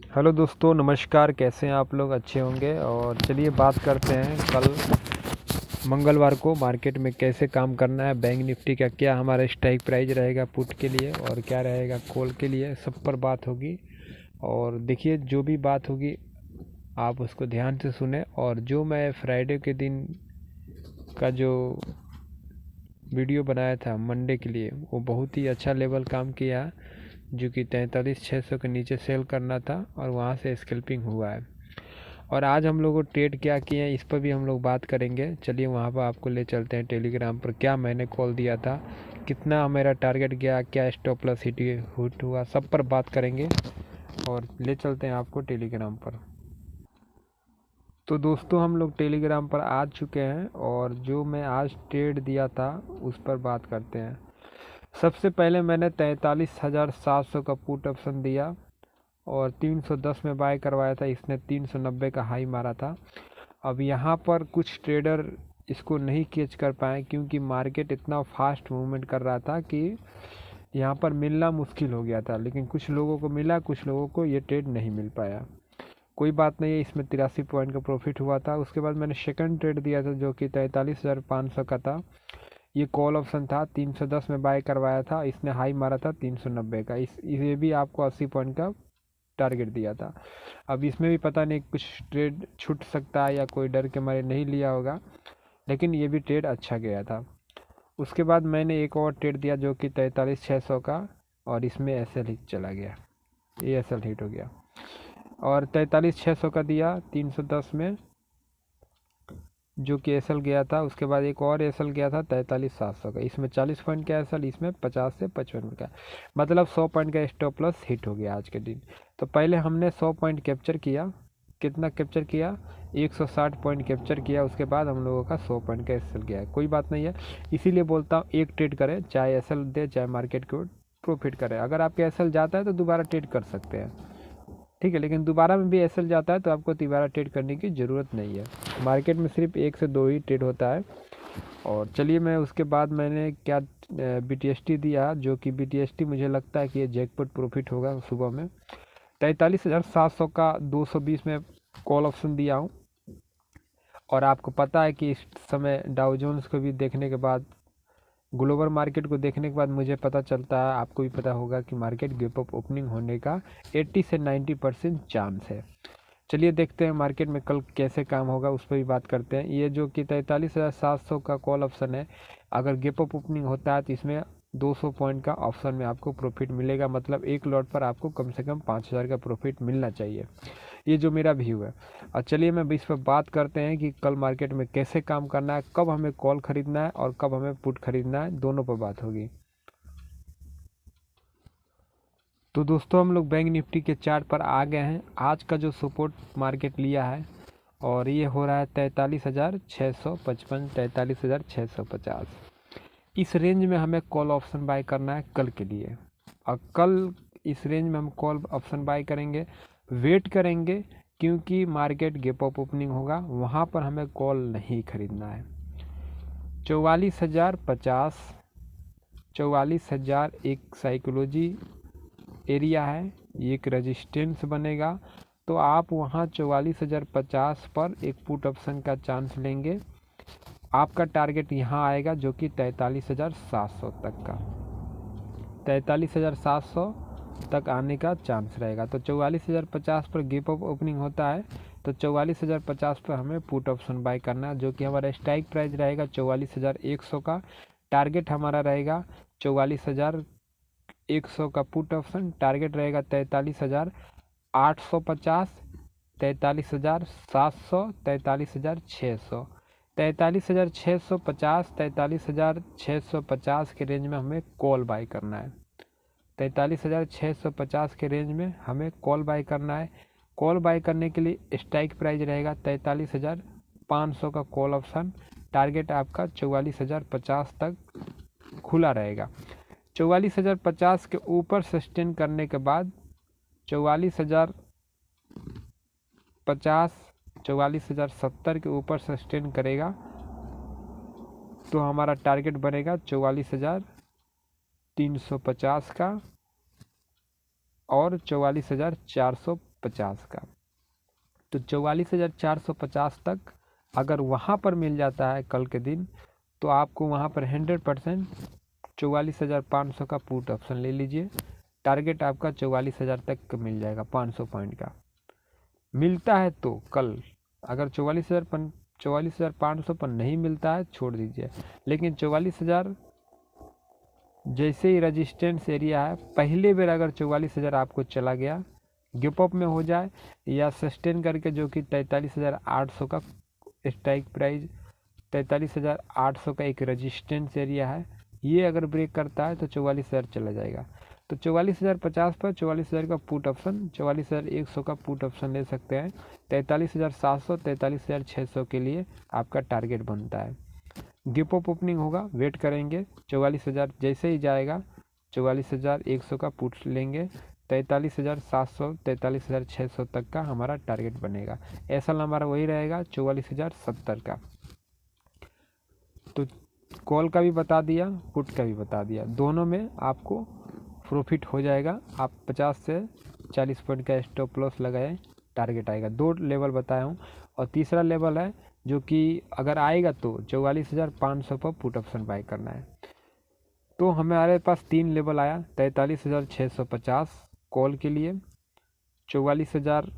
Hello दोस्तों, नमस्कार। कैसे हैं आप लोग? अच्छे होंगे। और चलिए बात करते हैं कल मंगलवार को मार्केट में कैसे काम करना है। बैंक निफ्टी का क्या हमारा स्ट्राइक प्राइस रहेगा पुट के लिए और क्या रहेगा कॉल के लिए, सब पर बात होगी। और देखिए, जो भी बात होगी आप उसको ध्यान से सुने। और जो मैं फ्राइडे के दिन का जो वीडियो बनाया था मंडे के लिए, वो बहुत ही अच्छा लेवल काम किया, जो कि 43,600 के नीचे सेल करना था और वहाँ से स्कैल्पिंग हुआ है। और आज हम लोग ट्रेड क्या किए हैं इस पर भी हम लोग बात करेंगे। चलिए वहाँ पर आपको ले चलते हैं टेलीग्राम पर, क्या मैंने कॉल दिया था, कितना मेरा टारगेट गया, क्या स्टॉप लॉस हिट हुआ, सब पर बात करेंगे। और ले चलते हैं आपको टेलीग्राम पर। तो दोस्तों, हम लोग टेलीग्राम पर आ चुके हैं और जो मैं आज ट्रेड दिया था उस पर बात करते हैं। सबसे पहले मैंने 43,700 का पुट ऑप्शन दिया और 310 में बाय करवाया था। इसने 390 का हाई मारा था। अब यहाँ पर कुछ ट्रेडर इसको नहीं कैच कर पाए क्योंकि मार्केट इतना फास्ट मूवमेंट कर रहा था कि यहाँ पर मिलना मुश्किल हो गया था। लेकिन कुछ लोगों को मिला, कुछ लोगों को ये ट्रेड नहीं मिल पाया। कोई बात नहीं है, इसमें 83 पॉइंट का प्रॉफिट हुआ था। उसके बाद मैंने सेकंड ट्रेड दिया था जो कि 43,500 का था। ये कॉल ऑप्शन था, 310 में बाय करवाया था। इसने हाई मारा था 390 का। ये भी आपको 80 पॉइंट का टारगेट दिया था। अब इसमें भी पता नहीं कुछ ट्रेड छूट सकता है या कोई डर के मारे नहीं लिया होगा, लेकिन ये भी ट्रेड अच्छा गया था। उसके बाद मैंने एक और ट्रेड दिया जो कि 43,600 का, और इसमें एसएल हिट चला गया, ये एसएल हिट हो गया। और 43,600 का दिया 310 में, जो कि एसएल गया था। उसके बाद एक और एसएल गया था 43,700 का। इसमें 40 पॉइंट का एसएल, इसमें 50 से 55 का, मतलब 100 पॉइंट का स्टॉप प्लस हिट हो गया आज के दिन। तो पहले हमने 100 पॉइंट कैप्चर किया। कितना कैप्चर किया? 160 पॉइंट कैप्चर किया। उसके बाद हम लोगों का 100 पॉइंट का एसएल गया है। कोई बात नहीं है, इसीलिए बोलता हूँ एक ट्रेड करें, चाहे एसएल दे चाहे मार्केट को प्रॉफिट करें। अगर आपके एसएल जाता है तो दोबारा ट्रेड कर सकते हैं, ठीक है। लेकिन दोबारा में भी एसएल जाता है तो आपको दोबारा ट्रेड करने की ज़रूरत नहीं है। मार्केट में सिर्फ 1 से 2 ही ट्रेड होता है। और चलिए, मैं उसके बाद मैंने क्या बीटीएसटी दिया, जो कि बीटीएसटी मुझे लगता है कि ये जैकपॉट प्रॉफिट होगा सुबह में। 43,700 का 220 में कॉल ऑप्शन दिया हूँ। और आपको पता है कि इस समय डाउ जोन्स को भी देखने के बाद, ग्लोबल मार्केट को देखने के बाद मुझे पता चलता है, आपको भी पता होगा कि मार्केट गैप अप ओपनिंग होने का 80 से 90% चांस है। चलिए देखते हैं मार्केट में कल कैसे काम होगा, उस पर भी बात करते हैं। ये जो कि 43,700 का कॉल ऑप्शन है, अगर गैप अप ओपनिंग होता है तो इसमें 200 पॉइंट का ऑप्शन में आपको प्रॉफिट मिलेगा। मतलब एक लॉट पर आपको कम से कम 5,000 का प्रॉफिट मिलना चाहिए। ये जो मेरा व्यू है। और चलिए मैं इस पर बात करते हैं कि कल मार्केट में कैसे काम करना है, कब हमें कॉल खरीदना है और कब हमें पुट खरीदना है, दोनों पर बात होगी। तो दोस्तों, हम लोग बैंक निफ्टी के चार्ट पर आ गए हैं। आज का जो सपोर्ट मार्केट लिया है, और ये हो रहा है 43,655, 43,650। इस रेंज में हमें कॉल ऑप्शन बाय करना है कल के लिए। और कल इस रेंज में हम कॉल ऑप्शन बाय करेंगे, वेट करेंगे, क्योंकि मार्केट गैप अप ओपनिंग होगा, वहाँ पर हमें कॉल नहीं खरीदना है। 44,050, 44,000 एक साइकोलॉजी एरिया है, ये एक रेजिस्टेंस बनेगा। तो आप वहाँ 44,050 पर एक पुट ऑप्शन का चांस लेंगे। आपका टारगेट यहाँ आएगा जो कि 43,700 तक का, 43,700 तक आने का चांस रहेगा। तो 44,050 पर गैप अप ओपनिंग होता है, तो 44,050 पर हमें पुट ऑप्शन बाय करना है, जो कि हमारा स्ट्राइक प्राइस रहेगा 44,100 का। टारगेट हमारा रहेगा 44,100 का पुट ऑप्शन। टारगेट रहेगा 43,850, 43,700, 43,600, 43,650, 43,650 के रेंज में हमें कॉल बाय करना है। 43,650 के रेंज में हमें कॉल बाय करना है। कॉल बाय करने के लिए स्ट्राइक प्राइस रहेगा 43,500 का कॉल ऑप्शन। टारगेट आपका 44,050 तक खुला रहेगा। 44,050 के ऊपर सस्टेन करने के बाद 44,050, 44,070 के ऊपर सस्टेन करेगा तो हमारा टारगेट बनेगा 44,350 का और 44,450 50 का। तो 44,450 तक अगर वहाँ पर मिल जाता है कल के दिन, तो आपको वहाँ पर 100% 44,500 का पुट ऑप्शन ले लीजिए। टारगेट आपका 44,000 तक मिल जाएगा 500 पॉइंट का। मिलता है तो कल, अगर 44,500 पर नहीं मिलता है छोड़ दीजिए, लेकिन 44,000 जैसे ही रेजिस्टेंस एरिया है, पहले बार अगर 44,000 आपको चला गया, गिप अप में हो जाए या सस्टेन करके, जो कि 43,800 का स्ट्राइक प्राइस, 43,800 का एक रेजिस्टेंस एरिया है, ये अगर ब्रेक करता है तो 44,000 चला जाएगा। तो 44,050 पर 44,000 का पुट ऑप्शन, 44,100 का पुट ऑप्शन ले सकते हैं। 43,700, 43,600 के लिए आपका टारगेट बनता है। गिप अप ओपनिंग होगा, वेट करेंगे। 44,000 जैसे ही जाएगा 44,100 का पुट लेंगे। 43,700, 43,600 तक का हमारा टारगेट बनेगा। एसएल हमारा वही रहेगा 44,070 का। तो कॉल का भी बता दिया, पुट का भी बता दिया, दोनों में आपको प्रॉफिट हो जाएगा। आप 50 से 40 पॉइंट का स्टॉप लॉस लगाए, टारगेट आएगा। 2 लेवल बताया हूँ। और तीसरा लेवल है जो कि अगर आएगा तो 44,500 पर पुट ऑप्शन बाय करना है। तो हमारे पास 3 लेवल आया। 43,650 कॉल के लिए, 44,000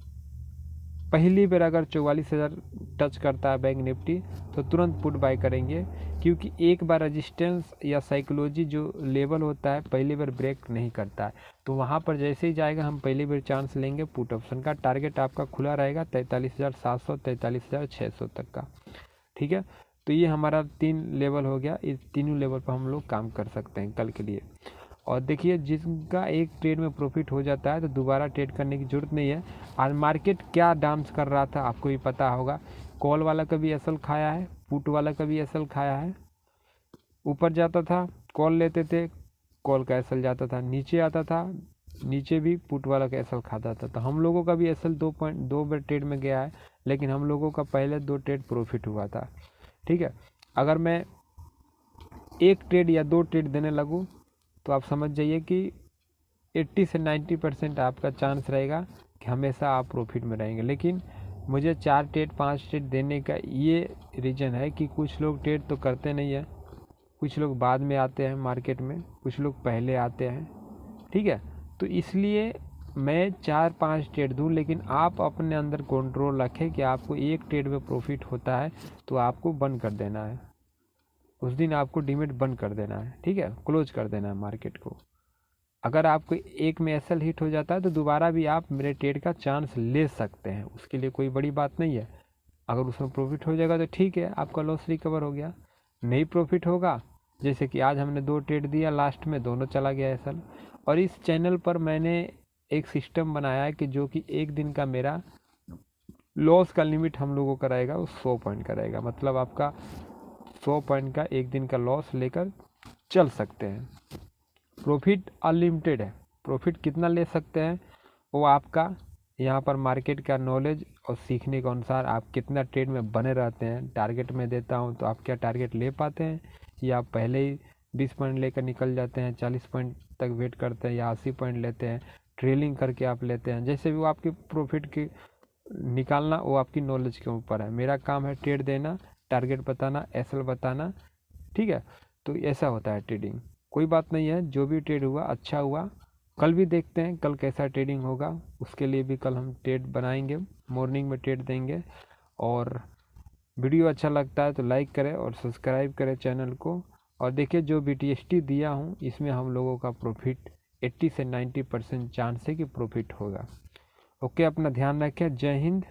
पहली बार अगर 44,000 टच करता है बैंक निफ्टी तो तुरंत पुट बाय करेंगे, क्योंकि एक बार रेजिस्टेंस या साइकोलॉजी जो लेवल होता है पहली बार ब्रेक नहीं करता है। तो वहाँ पर जैसे ही जाएगा हम पहली बार चांस लेंगे पुट ऑप्शन का। टारगेट आपका खुला रहेगा 43,700, 43,600 तक का। ठीक है, तो ये हमारा 3 लेवल हो गया। इस तीनों लेवल पर हम लोग काम कर सकते हैं कल के लिए। और देखिए, जिसका एक ट्रेड में प्रॉफिट हो जाता है तो दोबारा ट्रेड करने की ज़रूरत नहीं है। आज मार्केट क्या डांस कर रहा था आपको भी पता होगा। कॉल वाला कभी एसएल खाया है, पुट वाला कभी एसएल खाया है। ऊपर जाता था कॉल लेते थे, कॉल का एसएल जाता था, नीचे आता था, नीचे भी पुट वाला का एसएल खाता था। तो हम लोगों का भी एसएल 2 बार ट्रेड में गया है, लेकिन हम लोगों का पहले 2 ट्रेड प्रॉफिट हुआ था। ठीक है, अगर मैं 1 ट्रेड या 2 ट्रेड देने लगूँ तो आप समझ जाइए कि 80 से 90% आपका चांस रहेगा कि हमेशा आप प्रॉफिट में रहेंगे। लेकिन मुझे 4 ट्रेड 5 ट्रेड देने का ये रीज़न है कि कुछ लोग ट्रेड तो करते नहीं है, कुछ लोग बाद में आते हैं मार्केट में, कुछ लोग पहले आते हैं। ठीक है, तो इसलिए मैं 4-5 ट्रेड दूँ, लेकिन आप अपने अंदर कंट्रोल रखें कि आपको 1 ट्रेड में प्रॉफिट होता है तो आपको बंद कर देना है, उस दिन आपको डीमेट बंद कर देना है। ठीक है, क्लोज कर देना है मार्केट को। अगर आपको एक में एसएल हिट हो जाता है तो दोबारा भी आप मेरे ट्रेड का चांस ले सकते हैं, उसके लिए कोई बड़ी बात नहीं है। अगर उसमें प्रॉफिट हो जाएगा तो ठीक है, आपका लॉस रिकवर हो गया। नहीं प्रॉफिट होगा, जैसे कि आज हमने 2 ट्रेड दिया, लास्ट में दोनों चला गया एसएल। और इस चैनल पर मैंने एक सिस्टम बनाया है कि जो कि एक दिन का मेरा लॉस का लिमिट हम लोगों का रहेगा वो 100 पॉइंट का रहेगा। मतलब आपका 100 पॉइंट का एक दिन का लॉस लेकर चल सकते हैं। प्रॉफिट अनलिमिटेड है, प्रॉफिट कितना ले सकते हैं वो आपका यहाँ पर मार्केट का नॉलेज और सीखने के अनुसार आप कितना ट्रेड में बने रहते हैं। टारगेट में देता हूँ तो आप क्या टारगेट ले पाते हैं, या आप पहले ही 20 पॉइंट लेकर निकल जाते हैं, 40 पॉइंट तक वेट करते हैं, या 80 पॉइंट लेते हैं, ट्रेलिंग करके आप लेते हैं। जैसे भी वो आपकी प्रॉफिट की निकालना वो आपकी नॉलेज के ऊपर है। मेरा काम है ट्रेड देना, टारगेट बताना, एसएल बताना। ठीक है, तो ऐसा होता है ट्रेडिंग। कोई बात नहीं है, जो भी ट्रेड हुआ अच्छा हुआ। कल भी देखते हैं कल कैसा ट्रेडिंग होगा, उसके लिए भी कल हम ट्रेड बनाएंगे, मॉर्निंग में ट्रेड देंगे। और वीडियो अच्छा लगता है तो लाइक करें और सब्सक्राइब करें चैनल को। और देखिए, जो BTST दिया हूँ इसमें हम लोगों का प्रॉफिट 80 से 90% चांस है कि प्रॉफिट होगा। ओके, अपना ध्यान रखें। जय हिंद।